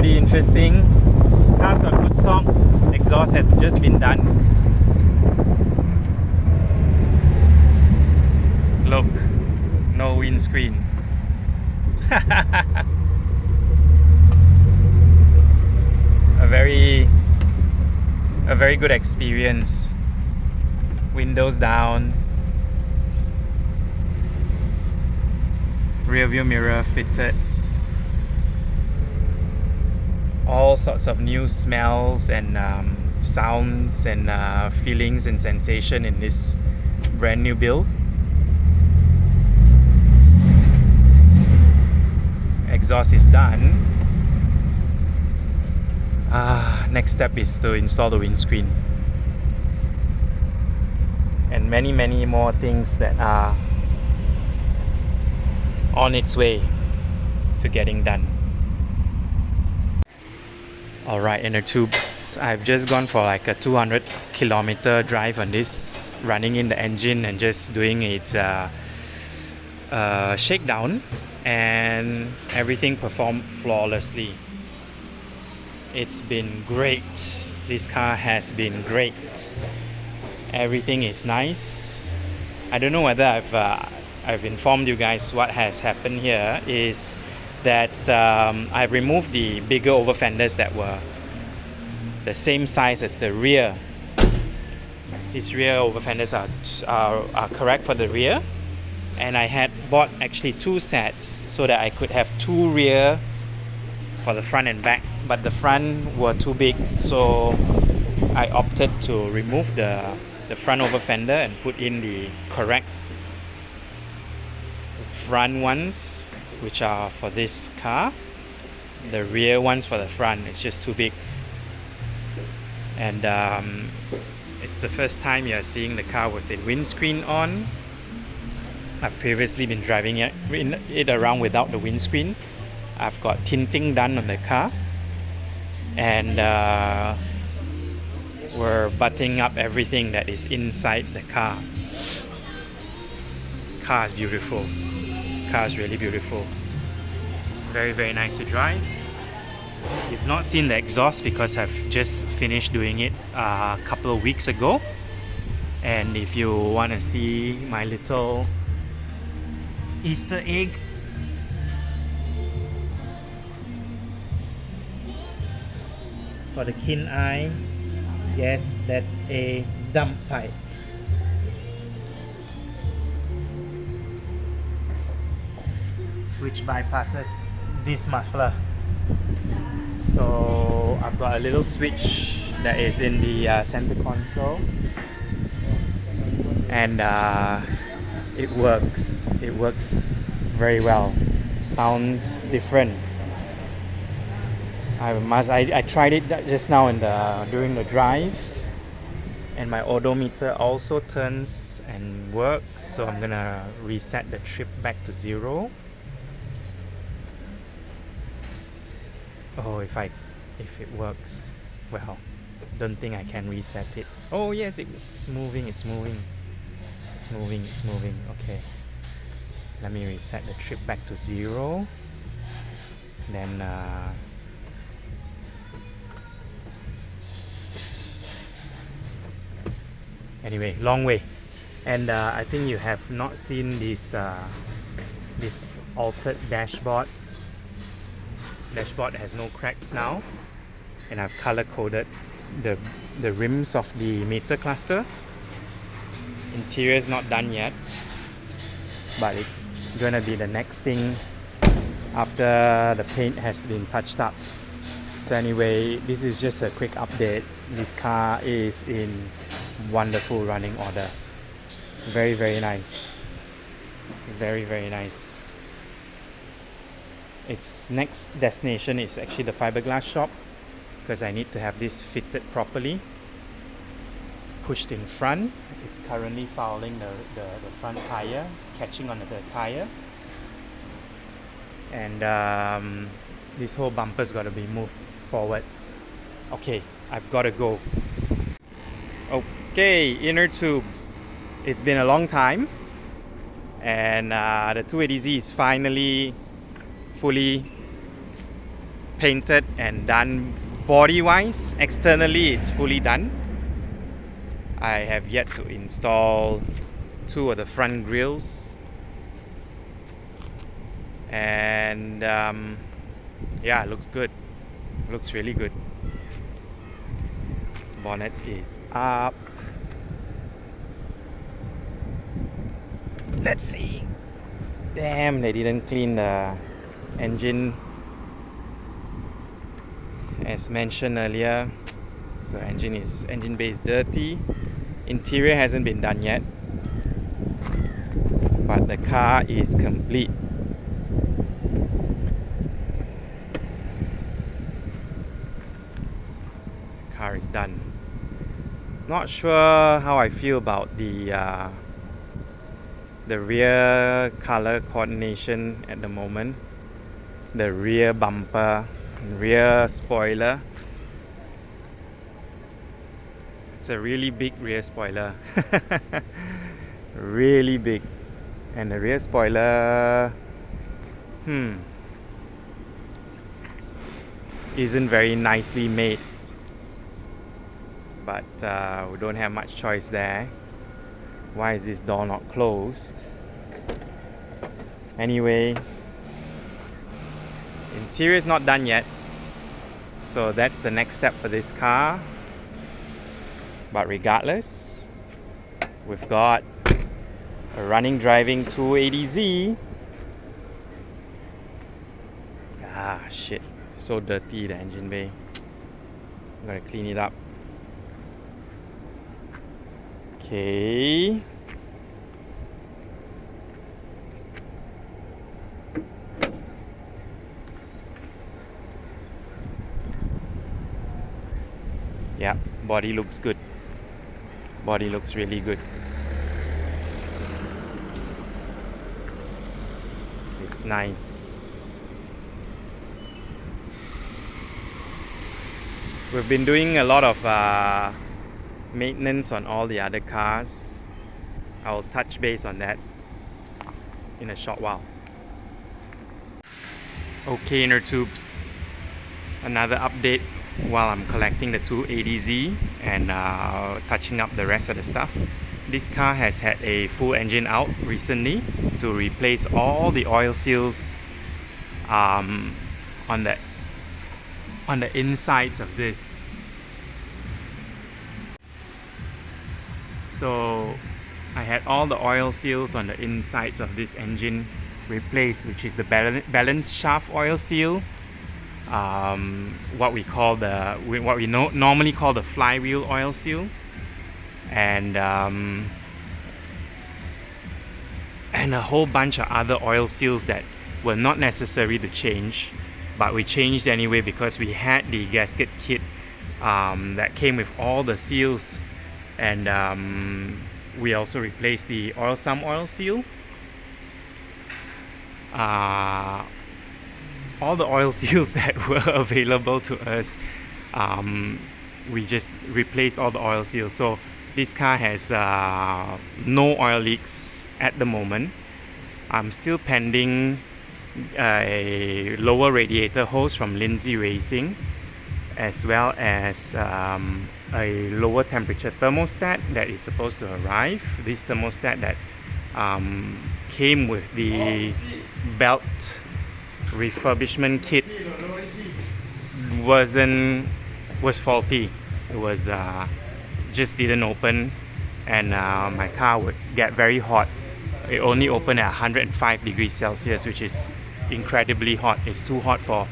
pretty interesting. Car's got good torque. Exhaust has just been done. Look, no windscreen. a very good experience. Windows down, rear view mirror fitted, all sorts of new smells and sounds and feelings and sensation in this brand new build. Exhaust is done. Next step is to install the windscreen and many more things that are on its way to getting done. Alright, inner tubes, I've just gone for like a 200-kilometer drive on this, running in the engine and just doing its shakedown, and everything performed flawlessly. It's been great. This car has been great. Everything is nice. I don't know whether I've informed you guys what has happened here is that I've removed the bigger over fenders that were the same size as the rear. These rear over fenders are correct for the rear, and I had bought actually 2 sets so that I could have 2 rear for the front and back, but the front were too big, so I opted to remove the front over fender and put in the correct front ones, which are for this car. The rear ones for the front, it's just too big. And it's the first time you're seeing the car with the windscreen on. I've previously been driving it around without the windscreen. I've got tinting done on the car, and we're butting up everything that is inside the car. Car is beautiful. Car is really beautiful. Very nice to drive. You've not seen the exhaust because I've just finished doing it a couple of weeks ago. And if you want to see my little Easter egg, for the keen eye, yes, that's a dump pipe. Which bypasses this muffler. So I've got a little switch that is in the center console, and it works very well. Sounds different. I tried it just now during the drive, and my odometer also turns and works, so I'm gonna reset the trip back to 0. Oh, if it works, well, don't think I can reset it. Oh yes, it's moving. Okay, let me reset the trip back to 0. Then anyway, long way. And I think you have not seen this altered dashboard. Dashboard has no cracks now, and I've color coded the rims of the meter cluster. Interior is not done yet, but it's gonna be the next thing after the paint has been touched up. So anyway, this is just a quick update. This car is in wonderful running order. Very nice. Very nice. Its next destination is actually the fiberglass shop, because I need to have this fitted properly. Pushed in front. It's currently fouling the front tire. It's catching on the tire. And this whole bumper's got to be moved forwards. Okay, I've got to go. Okay, inner tubes. It's been a long time, and the 280Z is finally painted and done body wise. Externally it's fully done. I have yet to install 2 of the front grills, and yeah, it looks good. Looks really good. Bonnet is up. Let's see. Damn, they didn't clean the engine as mentioned earlier. So engine bay is dirty. Interior hasn't been done yet, but the car is complete. Car is done. Not sure how I feel about the rear color coordination at the moment. The rear bumper, rear spoiler. It's a really big rear spoiler. Really big. And the rear spoiler isn't very nicely made. But we don't have much choice there. Why is this door not closed? Anyway, interior is not done yet, so that's the next step for this car. But regardless, we've got a running driving 280Z. Ah shit, so dirty the engine bay. I'm gonna clean it up. Okay. Yeah, body looks good. Body looks really good. It's nice. We've been doing a lot of maintenance on all the other cars. I'll touch base on that in a short while. Okay, inner tubes. Another update while I'm collecting the 280Z and touching up the rest of the stuff. This car has had a full engine out recently to replace all the oil seals on the insides of this. So I had all the oil seals on the insides of this engine replaced, which is the balance shaft oil seal, what we normally call the flywheel oil seal, and a whole bunch of other oil seals that were not necessary to change, but we changed anyway because we had the gasket kit that came with all the seals, and we also replaced the oil seal. All the oil seals that were available to us, we just replaced all the oil seals. So this car has no oil leaks at the moment. I'm still pending a lower radiator hose from Lindsay Racing, as well as a lower temperature thermostat that is supposed to arrive. This thermostat that came with the belt refurbishment kit was faulty. It was just didn't open, and my car would get very hot. It only opened at 105 degrees Celsius, which is incredibly hot. It's too hot for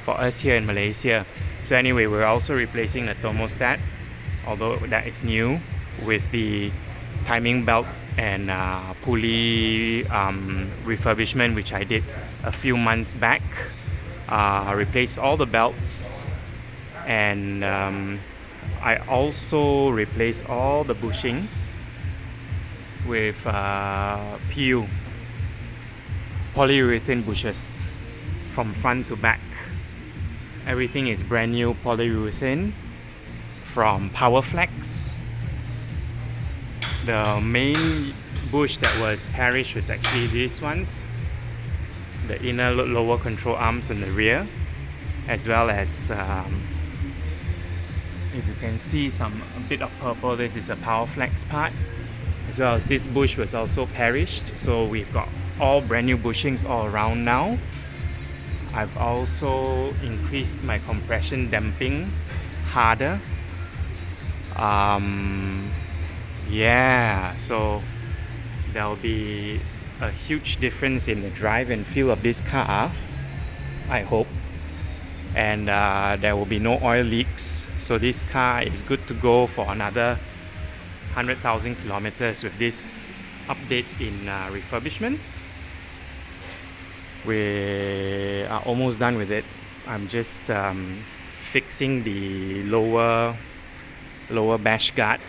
us here in Malaysia. So anyway, we're also replacing the thermostat, although that is new, with the timing belt and pulley refurbishment, which I did a few months back. I replaced all the belts, and I also replaced all the bushing with PU, polyurethane bushes, from front to back. Everything is brand new polyurethane from Powerflex. The main bush that was perished was actually these ones, the inner lower control arms in the rear, as well as if you can see a bit of purple, this is a power flex part, as well as this bush was also perished, so we've got all brand new bushings all around now. I've also increased my compression damping harder. Yeah, so there'll be a huge difference in the drive and feel of this car, I hope. And there will be no oil leaks, so this car is good to go for another 100,000 kilometers with this update in refurbishment. We are almost done with it. I'm just fixing the lower bash guard,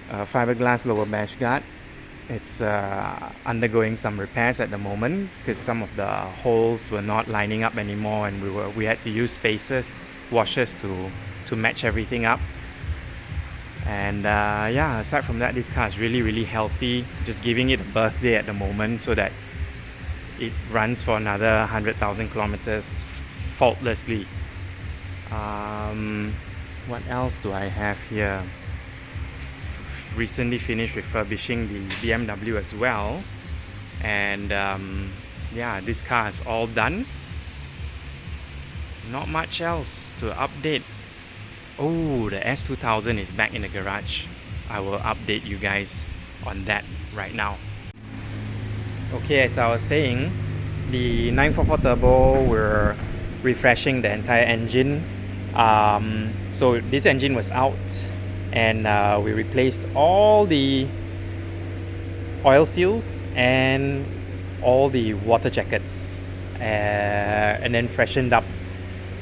fiberglass lower bash guard. It's undergoing some repairs at the moment because some of the holes were not lining up anymore, and we had to use spacers, washers to match everything up. And yeah, aside from that, this car is really healthy. Just giving it a birthday at the moment so that it runs for another 100,000 kilometers faultlessly. What else do I have here? Recently finished refurbishing the BMW as well, and yeah, this car is all done. Not much else to update. Oh, the S2000 is back in the garage. I will update you guys on that right now. Okay, as I was saying, the 944 Turbo, we're refreshing the entire engine. So this engine was out, and we replaced all the oil seals and all the water jackets, and then freshened up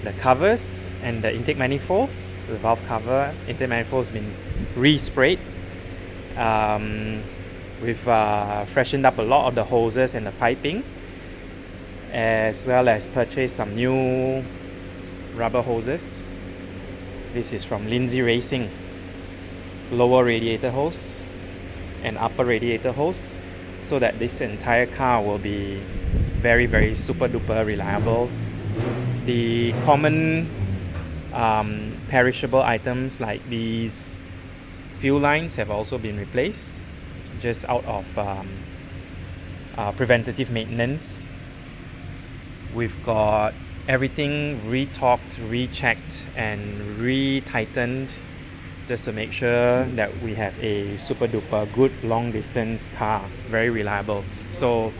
the covers and the intake manifold, the valve cover. Intake manifold has been resprayed. We've freshened up a lot of the hoses and the piping, as well as purchased some new rubber hoses. This is from Lindsay Racing. Lower radiator hose and upper radiator hose, so that this entire car will be very super duper reliable. The common perishable items like these fuel lines have also been replaced, just out of preventative maintenance. We've got everything retorqued, rechecked and re-tightened, just to make sure that we have a super duper good long distance car, very reliable. So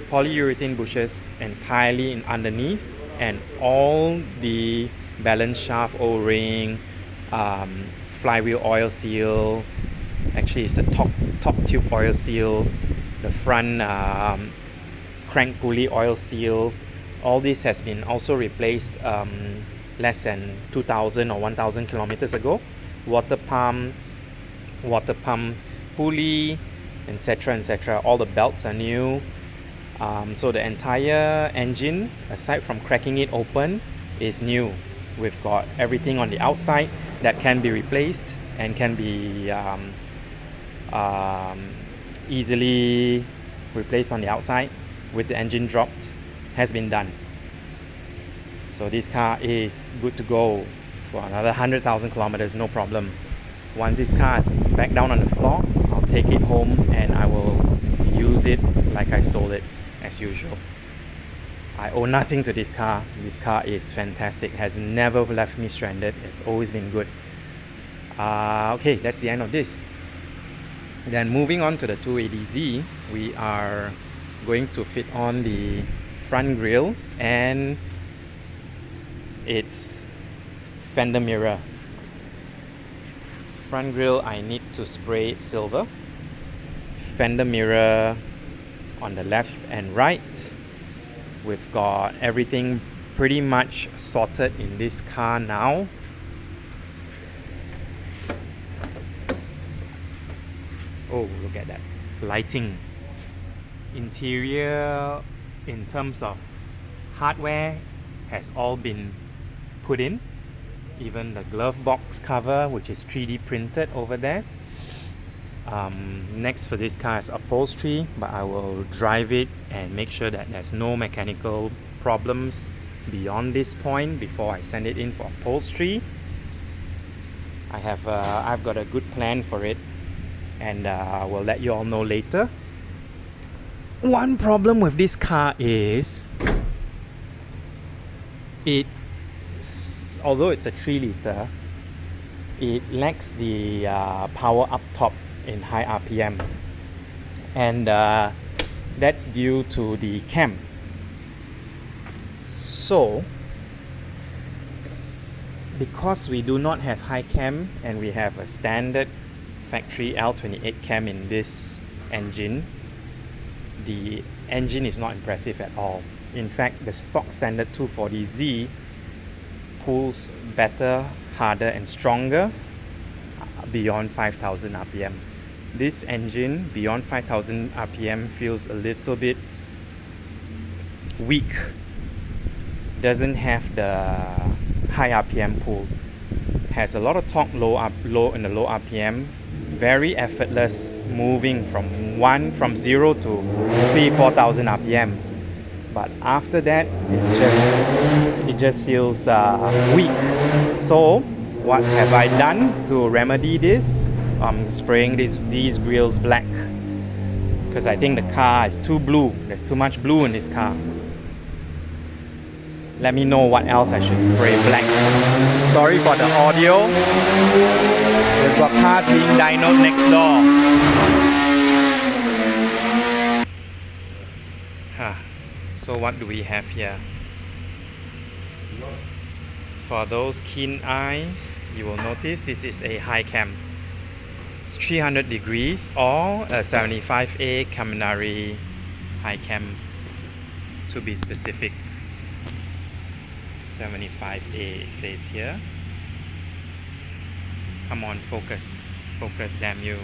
polyurethane bushes entirely underneath, and all the balance shaft O-ring, flywheel oil seal, actually it's the top tube oil seal, the front crank pulley oil seal. All this has been also replaced less than 2,000 or 1,000 kilometers ago. Water pump, pulley, etc. All the belts are new. So the entire engine, aside from cracking it open, is new. We've got everything on the outside that can be replaced and can be easily replaced on the outside with the engine dropped, has been done. So this car is good to go for another 100,000 kilometers, no problem. Once this car is back down on the floor, I'll take it home and I will use it like I stole it, as usual. I owe nothing to this car. This car is fantastic, has never left me stranded, it's always been good. Okay, that's the end of this. Then moving on to the 280Z, we are going to fit on the front grille and its fender mirror. Front grille, I need to spray it silver. Fender mirror on the left and right. We've got everything pretty much sorted in this car now. Oh, look at that. Lighting. Interior, in terms of hardware, has all been put in. Even the glove box cover, which is 3D printed over there. Next for this car is upholstery, but I will drive it and make sure that there's no mechanical problems beyond this point before I send it in for upholstery. I've got a good plan for it, and we'll let you all know later. One problem with this car is although it's a 3 liter, it lacks the power up top in high RPM, and that's due to the cam. So because we do not have high cam and we have a standard factory L28 cam in this engine, the engine is not impressive at all. In fact, the stock standard 240Z pulls better, harder and stronger beyond 5000 RPM. This engine beyond 5000 RPM feels a little bit weak. Doesn't have the high RPM pull. Has a lot of torque low in the low RPM. Very effortless, moving from 0 to 3,000-4,000 RPM. But after that, it just feels weak. So what have I done to remedy this? I'm spraying these grills black because I think the car is too blue. There's too much blue in this car. Let me know what else I should spray black. Sorry for the audio. We've got cars being dynoed next door. So what do we have here? For those keen eye, you will notice this is a high cam. It's 300 degrees or a 75A Caminari high cam to be specific. 75A it says here. Come on, focus. Focus, damn you.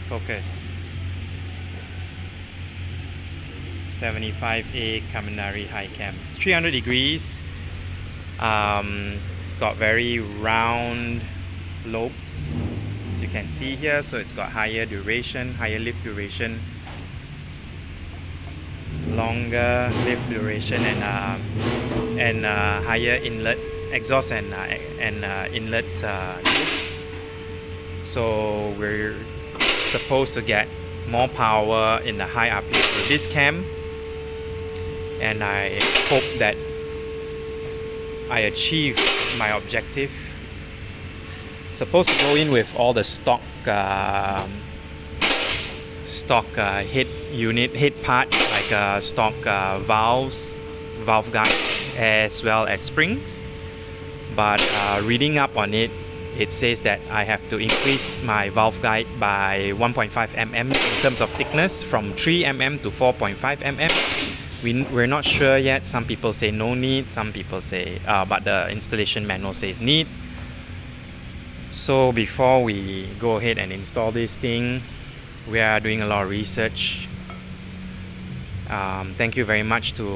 Focus. 75A Caminari high cam. It's 300 degrees. It's got very round lobes, as you can see here. So it's got higher duration, higher lift duration, longer lift duration, and higher inlet exhaust and inlet lifts. So we're supposed to get more power in the high RPM with this cam, and I hope that I achieve my objective. It's supposed to go in with all the stock head unit, head part, like stock valves, valve guides, as well as springs. But reading up on it, it says that I have to increase my valve guide by 1.5 mm in terms of thickness, from 3 mm to 4.5 mm. We're not sure yet. Some people say no need, some people say, but the installation manual says need. So before we go ahead and install this thing, we are doing a lot of research. Thank you very much to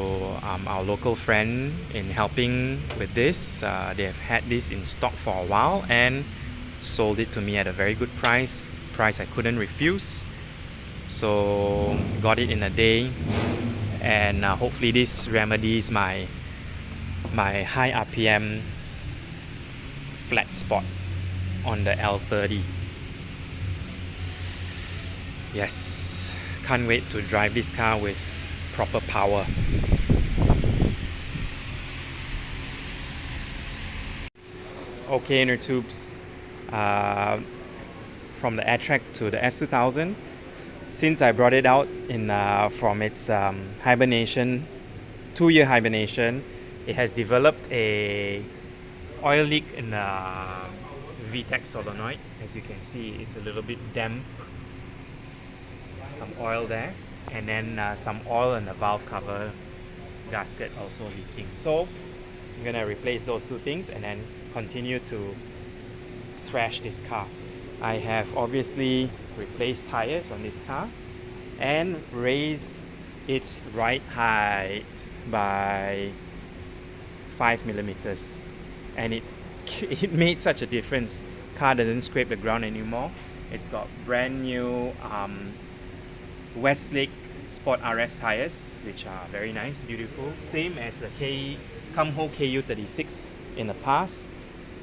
our local friend in helping with this. They have had this in stock for a while and sold it to me at a very good price I couldn't refuse. So got it in a day, and hopefully this remedies my high RPM flat spot on the L30. Yes, can't wait to drive this car with proper power. Okay, inner tubes, from the AirTrack to the S2000. Since I brought it out from its hibernation, 2-year hibernation, it has developed a oil leak in the VTEC solenoid. As you can see, it's a little bit damp. Some oil there, and then some oil in the valve cover gasket also leaking. So I'm gonna replace those two things and then continue to thrash this car. I have obviously replaced tires on this car and raised its ride height by 5 millimeters, and it made such a difference. Car doesn't scrape the ground anymore. It's got brand new Westlake Sport RS tires, which are very nice, beautiful. Same as the Kumho KU36 in the past.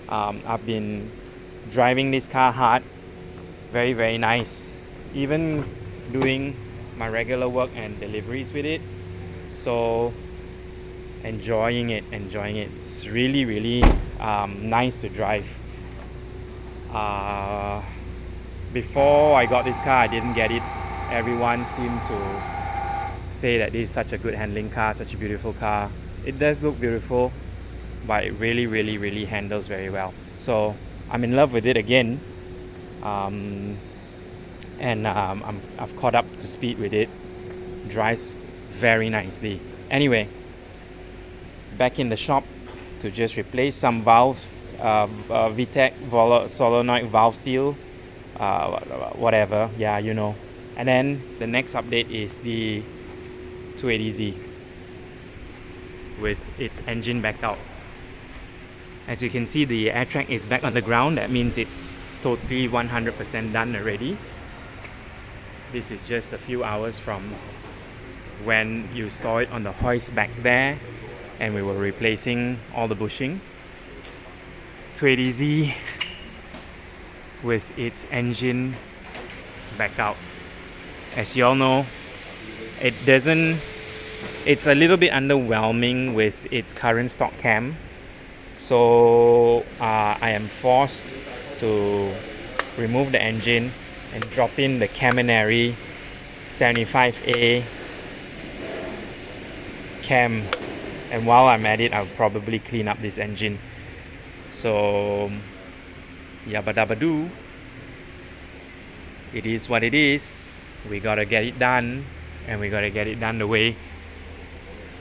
I've been driving this car hard. Very, very nice. Even doing my regular work and deliveries with it. So enjoying it. It's really, really nice to drive. Before I got this car, I didn't get it. Everyone seemed to say that this is such a good handling car, such a beautiful car. It does look beautiful, but it really, really, really handles very well. So I'm in love with it again. I've caught up to speed with it. Drives very nicely. Anyway, back in the shop to just replace some valves, VTEC solenoid valve seal, whatever, yeah, you know. And then the next update is the 280Z with its engine back out. As you can see, the air track is back on the ground. That means it's totally 100% done already. This is just a few hours from when you saw it on the hoist back there, and we were replacing all the bushing. 280Z with its engine back out. As you all know, it's a little bit underwhelming with its current stock cam. So I am forced to remove the engine and drop in the Caminari 75A cam. And while I'm at it, I'll probably clean up this engine. So yabba dabba doo. It is what it is. We gotta get it done, and we gotta get it done the way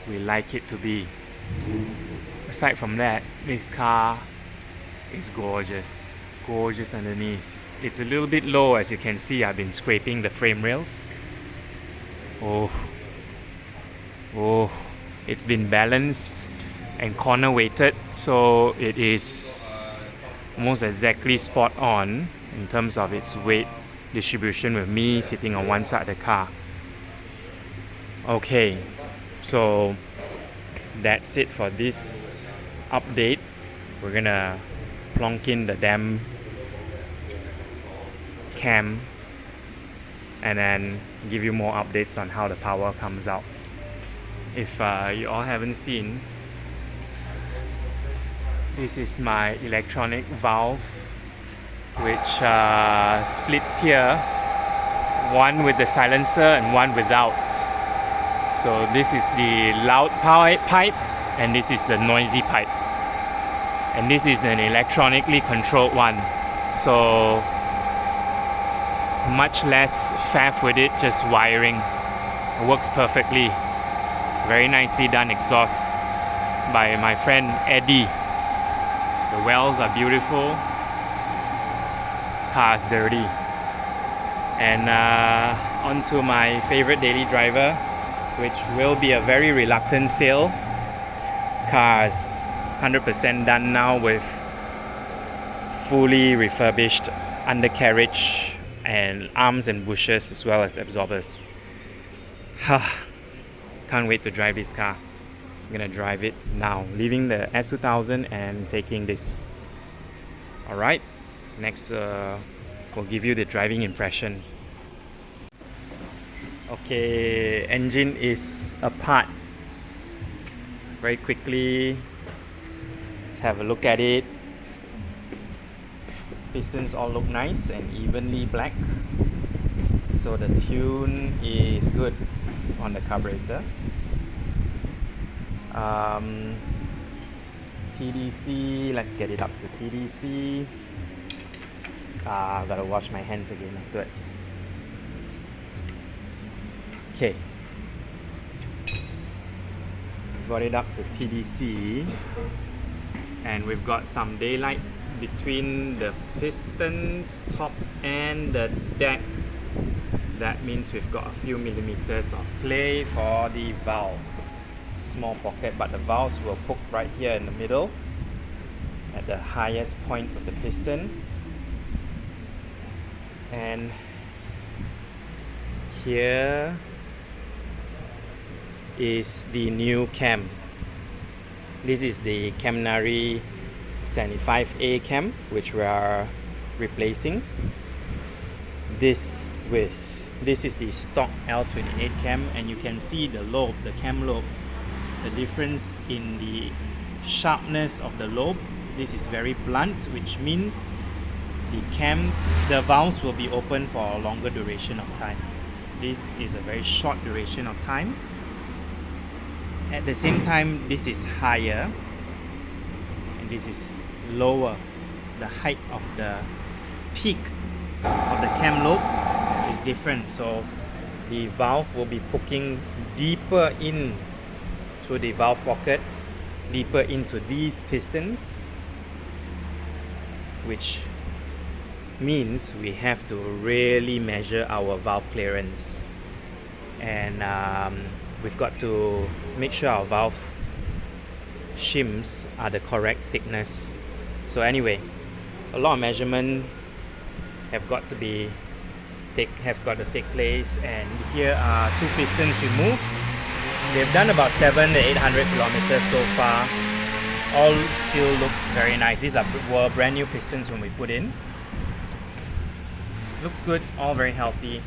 we like it to be. Aside from that, this car is gorgeous. Gorgeous underneath. It's a little bit low, as you can see. I've been scraping the frame rails. Oh, it's been balanced and corner weighted, so it is almost exactly spot on in terms of its weight distribution, with me sitting on one side of the car. Okay, so that's it for this update. We're gonna plonk in the damn cam and then give you more updates on how the power comes out. If you all haven't seen, this is my electronic valve, which splits here, one with the silencer and one without. So this is the loud pipe and this is the noisy pipe, and this is an electronically controlled one, so much less faff with it, just wiring. It works perfectly. Very nicely done exhaust by my friend Eddie. The wells are beautiful. Car's dirty. And onto my favorite daily driver, which will be a very reluctant sale. Car's 100% done now with fully refurbished undercarriage and arms and bushes, as well as absorbers. Can't wait to drive this car. I'm gonna drive it now, leaving the S2000 and taking this. Alright, next we'll give you the driving impression. Okay, engine is apart. Very quickly, let's have a look at it. Pistons all look nice and evenly black, so the tune is good on the carburetor. TDC, let's get it up to TDC. Gotta wash my hands again afterwards. Okay, got it up to TDC, and we've got some daylight between the pistons top and the deck. That means we've got a few millimeters of play for the valves. Small pocket, but the valves will poke right here in the middle at the highest point of the piston, and here is the new cam. This is the Camnari 75A cam, which we are replacing this with. This is the stock L28 cam, and you can see the lobe, the cam lobe, the difference in the sharpness of the lobe. This is very blunt, which means the valves will be open for a longer duration of time. This is a very short duration of time. At the same time, this is higher and this is lower. The height of the peak of the cam lobe is different, so the valve will be poking deeper in to the valve pocket, deeper into these pistons, which means we have to really measure our valve clearance, and we've got to make sure our valve shims are the correct thickness. So anyway, a lot of measurement have got to take place, and here are two pistons removed. They've done about 700 to 800 kilometers so far. All still looks very nice. These were brand new pistons when we put in. Looks good, all very healthy.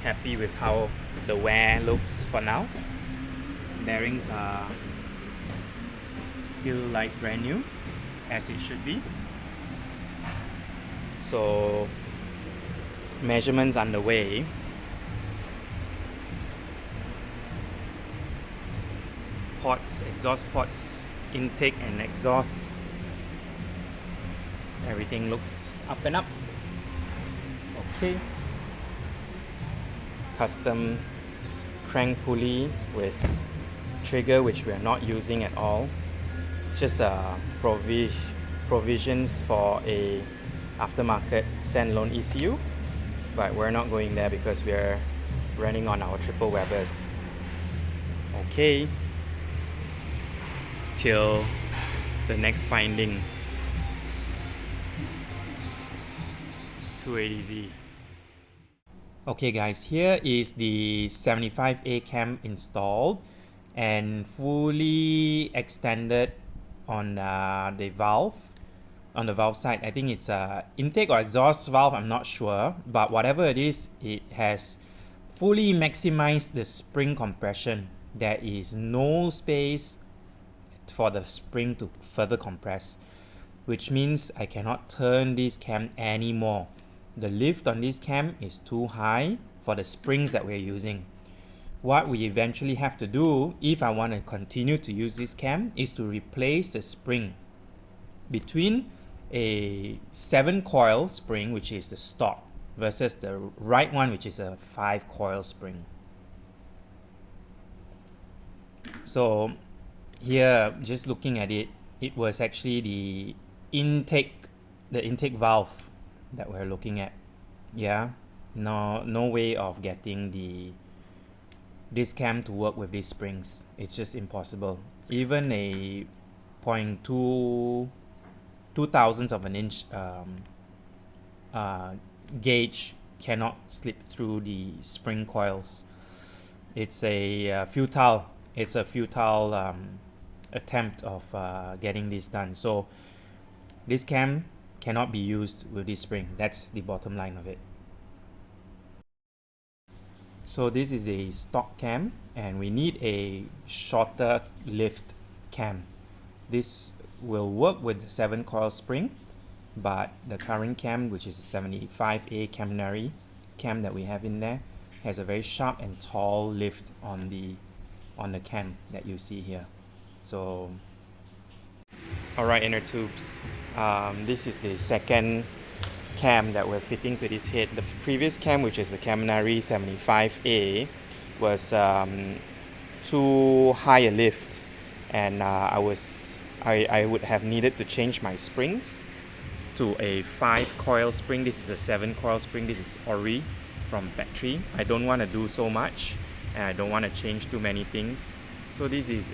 Happy with how the wear looks for now. Bearings are still like brand new, as it should be. So measurements underway. Ports, exhaust ports, intake and exhaust. Everything looks up and up. Okay. Custom crank pulley with trigger, which we are not using at all. It's just provisions for a aftermarket standalone ECU, but we're not going there because we're running on our triple Webers. Okay, till the next finding. 280Z. Okay guys, here is the 75A cam installed and fully extended on the valve. On the valve side, I think it's a intake or exhaust valve, I'm not sure, but whatever it is, it has fully maximized the spring compression. There is no space for the spring to further compress, which means I cannot turn this cam anymore. The lift on this cam is too high for the springs that we're using. What we eventually have to do, if I want to continue to use this cam, is to replace the spring between a 7-coil spring, which is the stock, versus the right one, which is a 5-coil spring. So here, just looking at it, it was actually the intake valve that we're looking at. Yeah, no way of getting this cam to work with these springs. It's just impossible. Even a 0.2 thousandths of an inch gauge cannot slip through the spring coils. It's a futile attempt of getting this done. So this cam cannot be used with this spring. That's the bottom line of it. So this is a stock cam, and we need a shorter lift cam. This will work with 7-coil spring, but the current cam, which is a 75A Camnari cam that we have in there, has a very sharp and tall lift on the cam that you see here. So alright, inner tubes, this is the second cam that we're fitting to this head. The previous cam, which is the Camnari 75A, was too high a lift, and I would have needed to change my springs to a 5-coil spring. This is a 7-coil spring. This is Ori from factory. I don't want to do so much, and I don't want to change too many things. So this is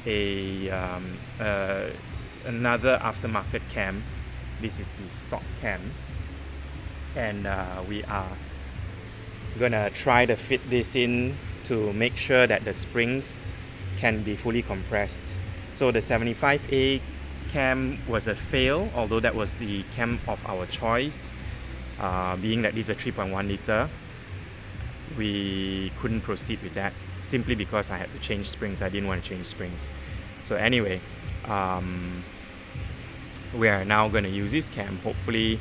another aftermarket cam. This is the stock cam, and we are gonna try to fit this in to make sure that the springs can be fully compressed. So the 75A cam was a fail, although that was the cam of our choice. Being that this is a 3.1 liter, we couldn't proceed with that simply because I had to change springs. I didn't want to change springs. So anyway, we are now going to use this cam. Hopefully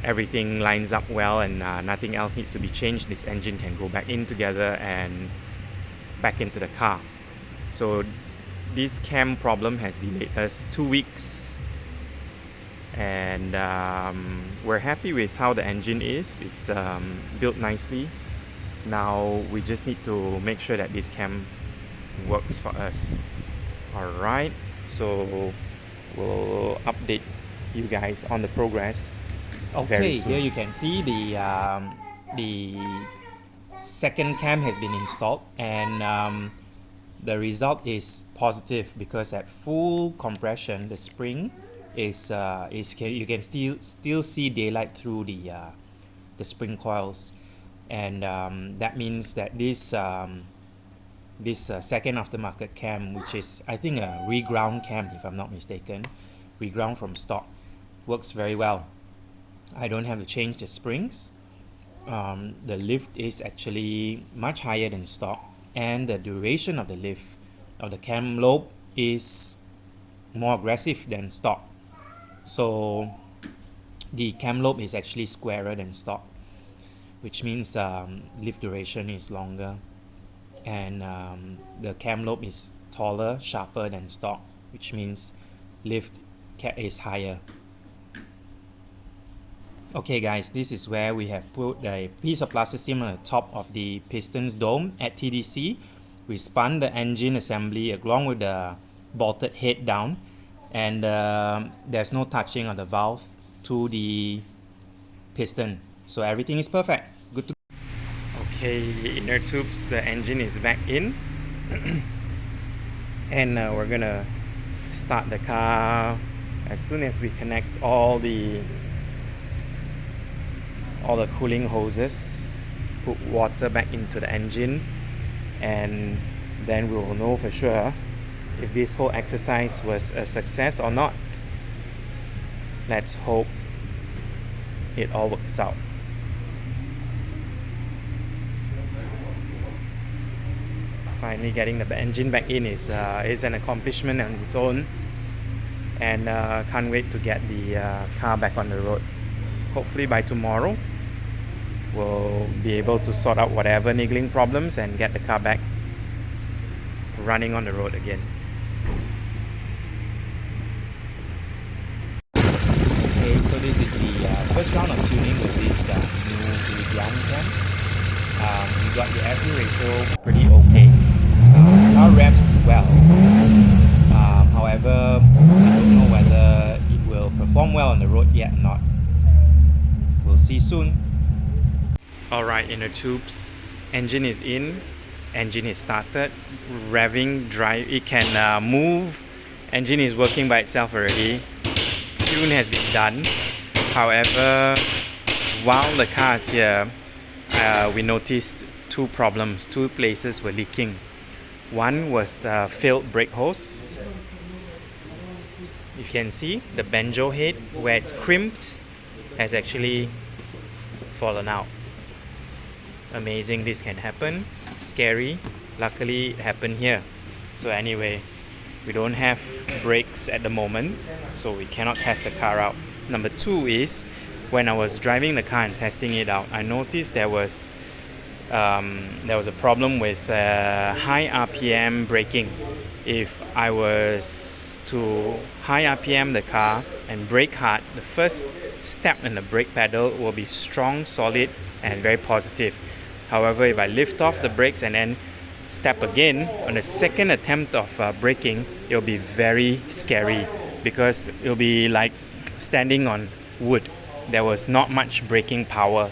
everything lines up well and nothing else needs to be changed. This engine can go back in together and back into the car. So this cam problem has delayed us 2 weeks, and we're happy with how the engine is. It's built nicely. Now we just need to make sure that this cam works for us. Alright, so we'll update you guys on the progress. Okay, here you can see the second cam has been installed, and the result is positive because at full compression the spring is you can still see daylight through the spring coils, and that means that this second aftermarket cam, which is I think a reground cam if I'm not mistaken, reground from stock, works very well. I don't have to change the springs. The lift is actually much higher than stock, and the duration of the lift of the cam lobe is more aggressive than stock. So the cam lobe is actually squarer than stock, which means lift duration is longer, and the cam lobe is taller, sharper than stock, which means lift is higher. Okay guys, this is where we have put a piece of plasticine on the top of the pistons dome at TDC. We spun the engine assembly along with the bolted head down, and there's no touching of the valve to the piston, so everything is perfect. Good to go. Okay, inner tubes, the engine is back in and we're gonna start the car as soon as we connect all the cooling hoses, put water back into the engine, and then we will know for sure if this whole exercise was a success or not. Let's hope it all works out. Finally getting the engine back in is an accomplishment on its own, and can't wait to get the car back on the road. Hopefully by tomorrow we'll be able to sort out whatever niggling problems and get the car back running on the road again. Okay, so this is the first round of tuning with these new ground cams. We got the air-fuel ratio pretty okay. Car revs well. However, I don't know whether it will perform well on the road yet or not. We'll see soon. Alright, inner tubes, engine is in, engine is started, revving, drive, it can move, engine is working by itself already, tune has been done. However, while the car is here, we noticed two problems, two places were leaking. One was failed brake hose. You can see the banjo head where it's crimped has actually fallen out. Amazing, this can happen. Scary. Luckily it happened here. So anyway, we don't have brakes at the moment, so we cannot test the car out. Number two is, when I was driving the car and testing it out, I noticed there was a problem with high RPM braking. If I was to high RPM the car and brake hard, the first step in the brake pedal will be strong, solid, and very positive. However, if I lift off the brakes and then step again on the second attempt of braking, it'll be very scary because it'll be like standing on wood. There was not much braking power.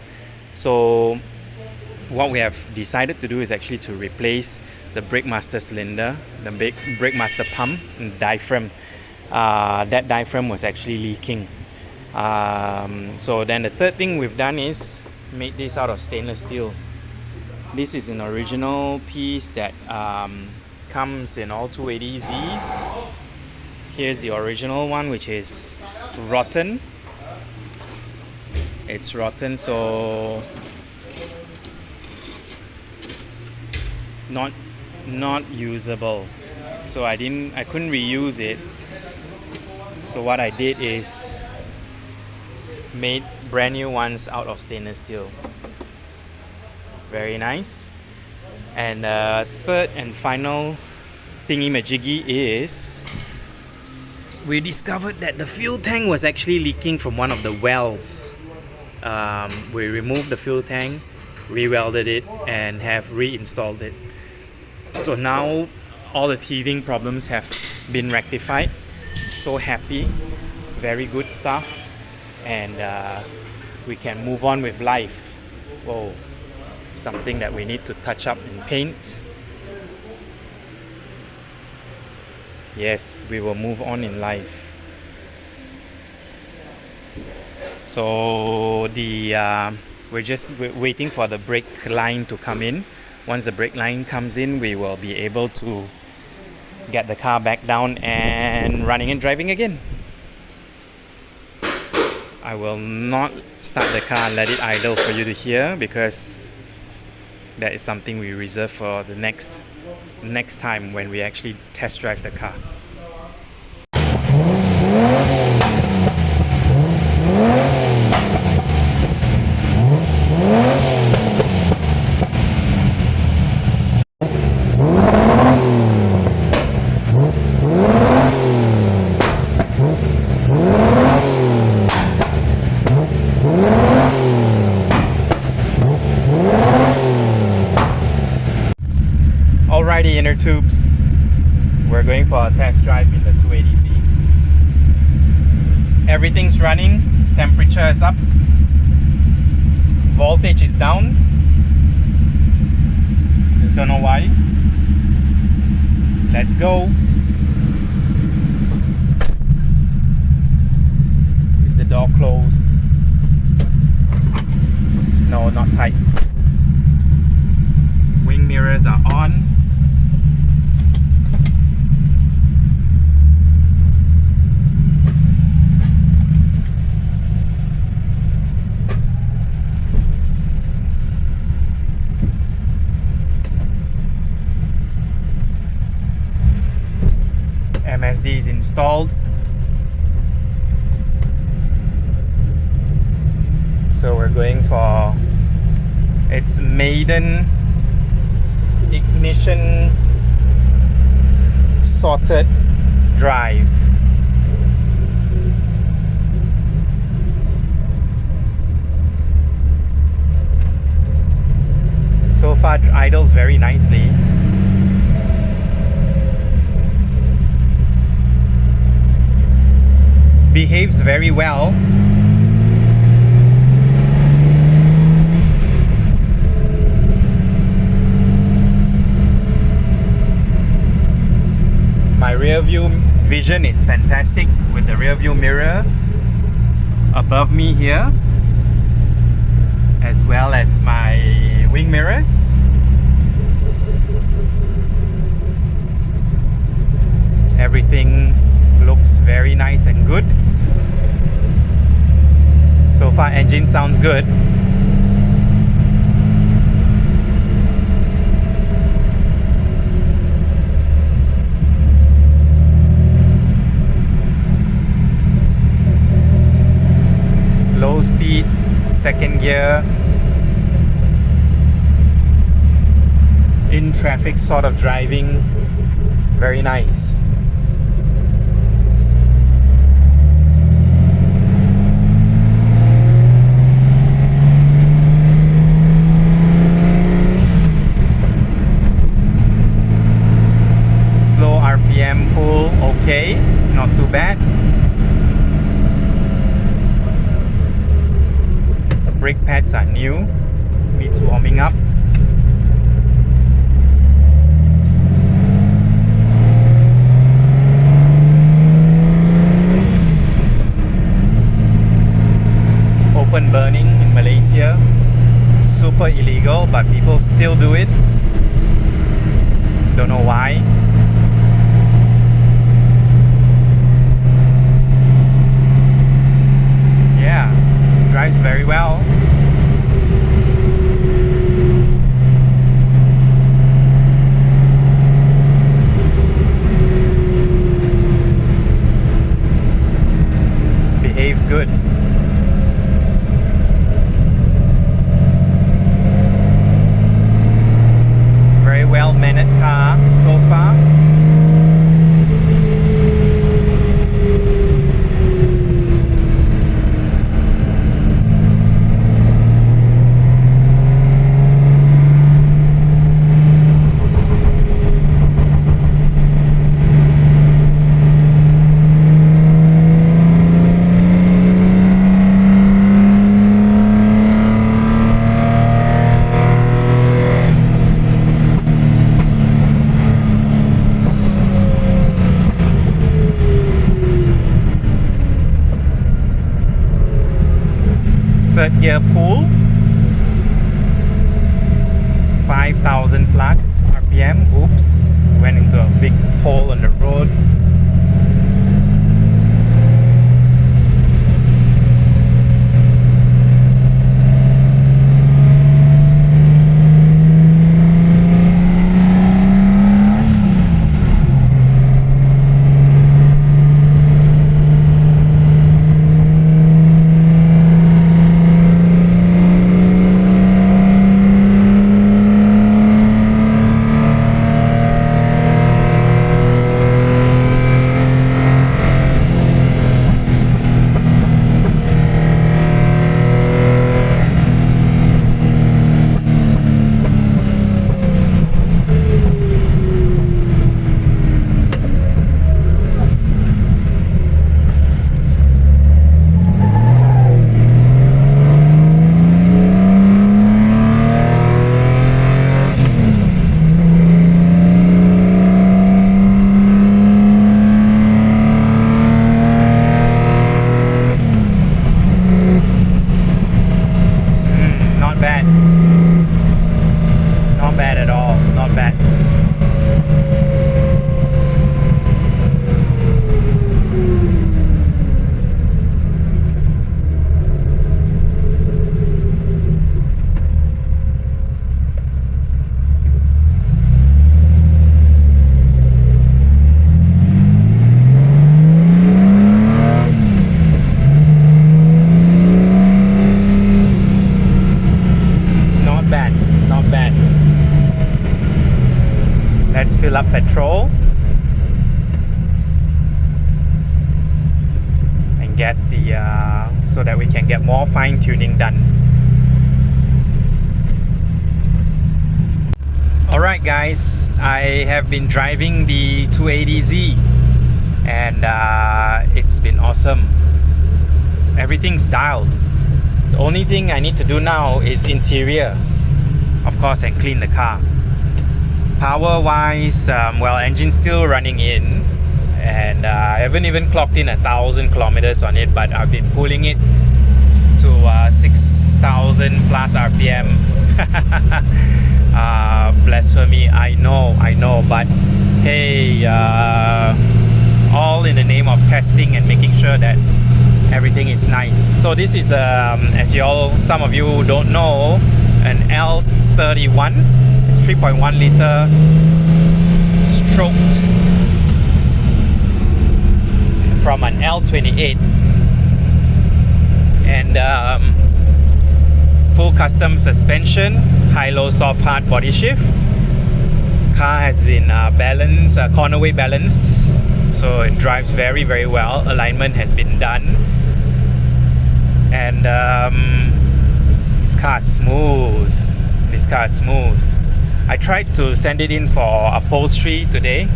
So what we have decided to do is actually to replace the brake master cylinder, the brake master pump, and diaphragm. That diaphragm was actually leaking. So then the third thing we've done is made this out of stainless steel. This is an original piece that comes in all 280Zs. Here's the original one, which is rotten. It's rotten, so not usable. So I couldn't reuse it. So what I did is made brand new ones out of stainless steel. Very nice. And third and final thingy majiggy is we discovered that the fuel tank was actually leaking from one of the wells. We removed the fuel tank, re-welded it, and have reinstalled it. So now all the teething problems have been rectified. So happy, very good stuff, and we can move on with life. Whoa, something that we need to touch up and paint. Yes, we will move on in life. So we're just waiting for the brake line to come in. Once the brake line comes in, we will be able to get the car back down and running and driving again. I will not start the car and let it idle for you to hear, because that is something we reserve for the next time when we actually test drive the car. Alrighty, inner tubes, we're going for a test drive in the 280Z. Everything's running, temperature is up, voltage is down. Don't know why. Let's go. Is the door closed? No, not tight. Wing mirrors are on. MSD is installed. So we're going for its Maiden ignition sorted drive. So far idles very nicely. Behaves very well. My rear view vision is fantastic with the rear view mirror above me here, as well as my wing mirrors. Everything looks very nice and good. So far engine sounds good. Low speed, second gear, in traffic sort of driving, very nice. Slow RPM pull, okay, not too bad. Brake pads are new, needs warming up. Open burning in Malaysia, super illegal, but people still do it. Don't know why. Yeah, drives very well. Behaves good. Very well mannered car so far. Third gear pull, 5,000 plus RPM. Oops, went into a big hole on the road. Let's fill up petrol and get the so that we can get more fine tuning done. Alright guys, I have been driving the 280Z and it's been awesome. Everything's dialed. The only thing I need to do now is interior, of course, and clean the car. Power wise, well, engine's still running in, and I haven't even clocked in 1,000 kilometers on it, but I've been pulling it to 6,000 plus RPM. Blasphemy, I know, but hey, all in the name of testing and making sure that everything is nice. So this is, as some of you don't know, an L31. It's 3.1 liter stroked from an L28, and full custom suspension, high-low soft hard body shift. Car has been balanced, corner weight balanced, so it drives very well. Alignment has been done, and this car is smooth. I tried to send it in for upholstery today,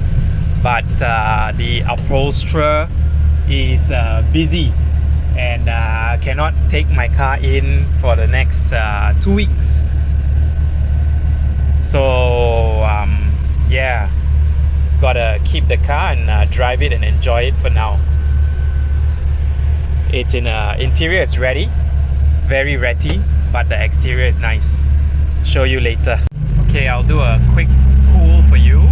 but the upholsterer is busy and cannot take my car in for the next 2 weeks. So yeah, gotta keep the car and drive it and enjoy it for now. It's in interior is ready, very ratty, but the exterior is nice. Show you later. Okay, I'll do a quick cool for you.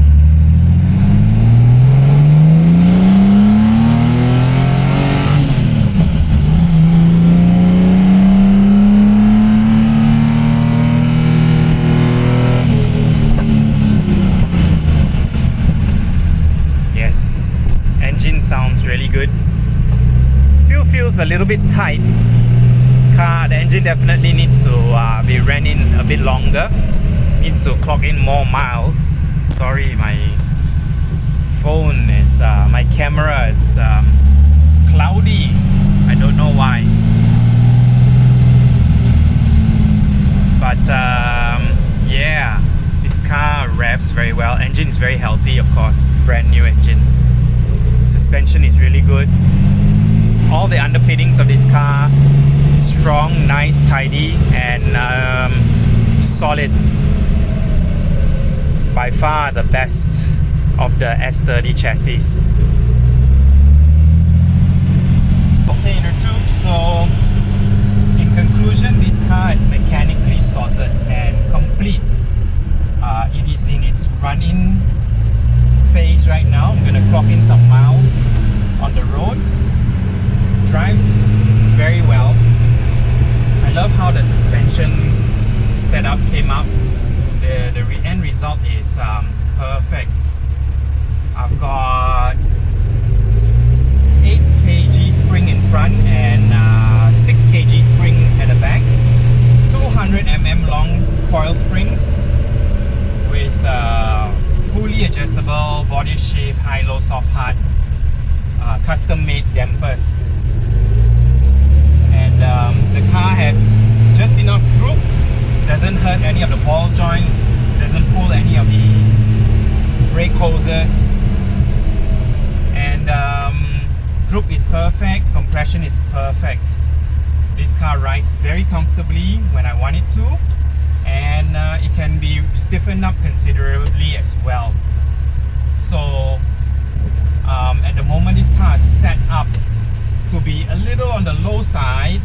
really good. Still feels a little bit tight. The engine definitely needs to be running a bit longer. Needs to clock in more miles. Sorry, my phone is, my camera is cloudy. I don't know why. But yeah, this car revs very well. Engine is very healthy, of course. Brand new engine. Suspension is really good. All the underpinnings of this car, strong, nice, tidy, and solid. By far the best of the S30 chassis. Okay, inner tube. So in conclusion, this car is mechanically sorted and complete. It is in its run-in phase right now. I'm gonna clock in some miles on the road. Drives very well. I love how the suspension setup came up. The end result is perfect. I've got 8 kg spring in front and 6 kg spring at the back. 200 mm long coil springs with fully adjustable body shape, high-low, soft-hard, custom-made dampers. And the car has just enough droop, doesn't hurt any of the ball joints, doesn't pull any of the brake hoses, and droop is perfect, compression is perfect. This car rides very comfortably when I want it to, and it can be stiffened up considerably as well. So at the moment this car is set up to be a little on the low side,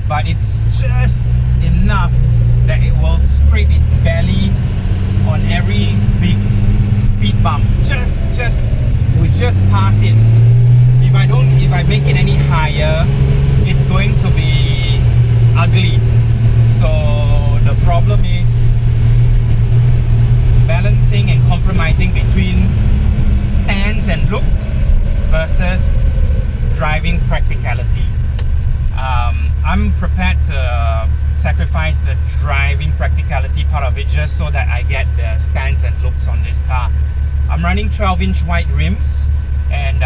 but it's just enough that it will scrape its belly on every big speed bump. We just pass it. If I make it any higher, it's going to be ugly. So the problem is balancing and compromising between stance and looks versus driving practicality. I'm prepared to sacrifice the driving practicality part of it just so that I get the stance and looks on this car. I'm running 12-inch wide rims, and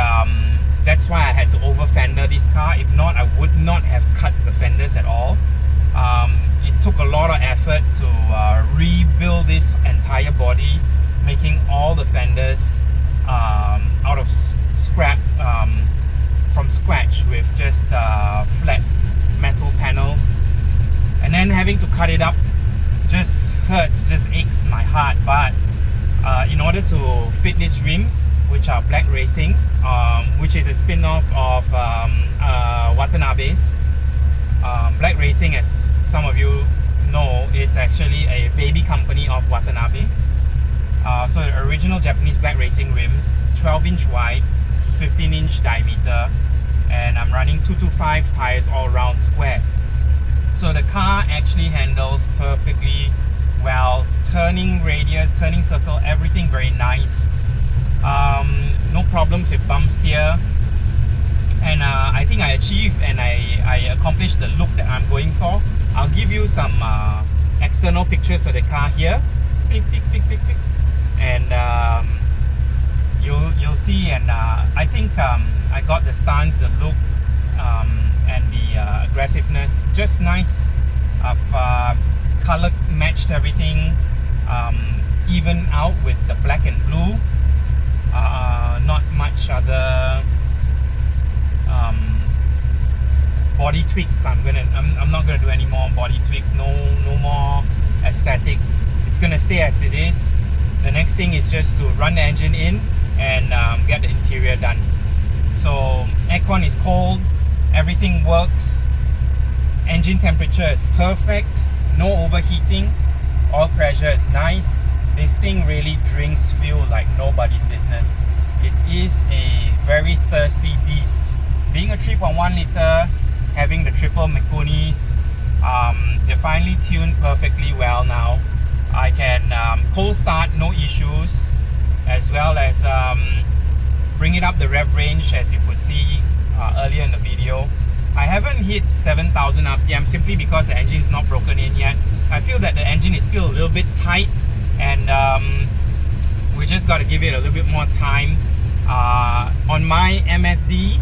that's why I had to over fender this car. If not, I would not have cut the fenders at all. It took a lot of effort to rebuild this entire body, making all the fenders out of scrap from scratch with just flat metal panels, and then having to cut it up just hurts, just aches my heart. But in order to fit these rims, which are Black Racing, which is a spin-off of Watanabe's. Black Racing, as some of you know, it's actually a baby company of Watanabe. So the original Japanese Black Racing rims, 12-inch wide, 15-inch diameter, and I'm running 225 tires all round square. So the car actually handles perfectly well. Turning radius, turning circle, everything very nice. No problems with bump steer. And I think I achieved and I accomplished the look that I'm going for. I'll give you some external pictures of the car here. Pick. And you'll see, and I think I got the stance, the look, and the aggressiveness just nice. I've color matched everything, even out with the black and blue. Not much other body tweaks. I'm not gonna do any more body tweaks. No more aesthetics. It's gonna stay as it is. The next thing is just to run the engine in and get the interior done. So aircon is cold, everything works, engine temperature is perfect, no overheating, oil pressure is nice. This thing really drinks fuel like nobody's business. It is a very thirsty beast. Being a 3.1 liter, having the triple Mikunis, they're finely tuned perfectly well now. I can cold start, no issues, as well as bring it up the rev range, as you could see earlier in the video. I haven't hit 7,000 RPM simply because the engine is not broken in yet. I feel that the engine is still a little bit tight, and we just got to give it a little bit more time. On my MSD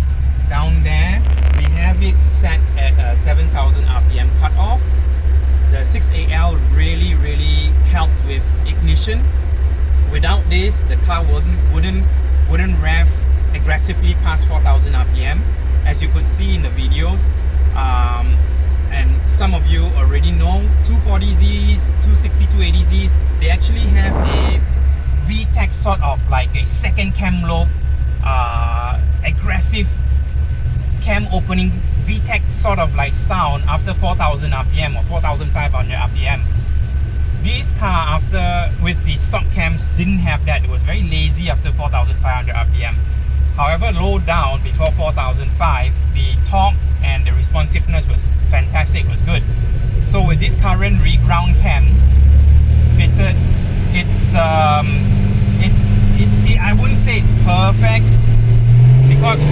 down there, we have it set at 7,000 RPM cutoff. The 6AL really helped with ignition. Without this, the car wouldn't rev aggressively past 4,000 RPM, as you could see in the videos. And some of you already know 240Zs, 260, 280Zs, they actually have a VTEC sort of like a second cam lobe, aggressive cam opening VTEC sort of like sound after 4,000 RPM or 4,500 RPM. This car, after with the stock cams, didn't have that. It was very lazy after 4,500 RPM. However, low down before 4,005, the torque and the responsiveness was fantastic, was good. So with this current reground cam fitted, I wouldn't say it's perfect, because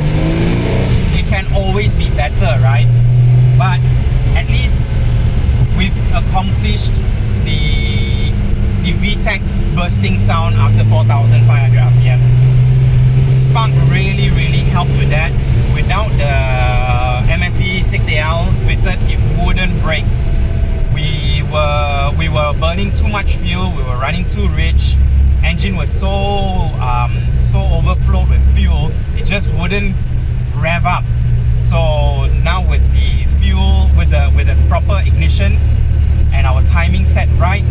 it can always be better, right? But at least we've accomplished the VTEC bursting sound after 4,500 RPM. Spark really helped with that. Without the MSD 6AL fitted, it wouldn't brake. We were burning too much fuel, we were running too rich. Engine was so overflowed with fuel, it just wouldn't rev up. So now with the fuel, with the proper ignition and our timing set right,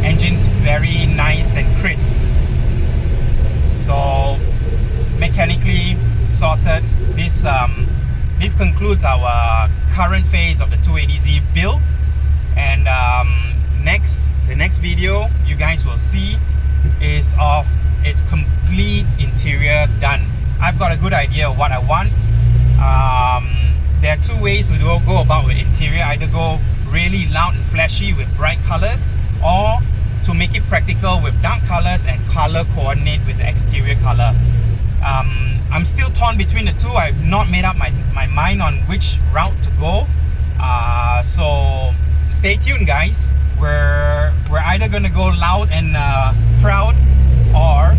engine's very nice and crisp. So mechanically sorted. This concludes our current phase of the 280Z build, and the next video you guys will see is of its complete interior done. I've got a good idea of what I want. There are two ways to go about with interior: either go really loud and flashy with bright colors, or to make it practical with dark colors and color coordinate with the exterior color. I'm still torn between the two. I've not made up my mind on which route to go. So stay tuned, guys. We're either gonna go loud and proud, or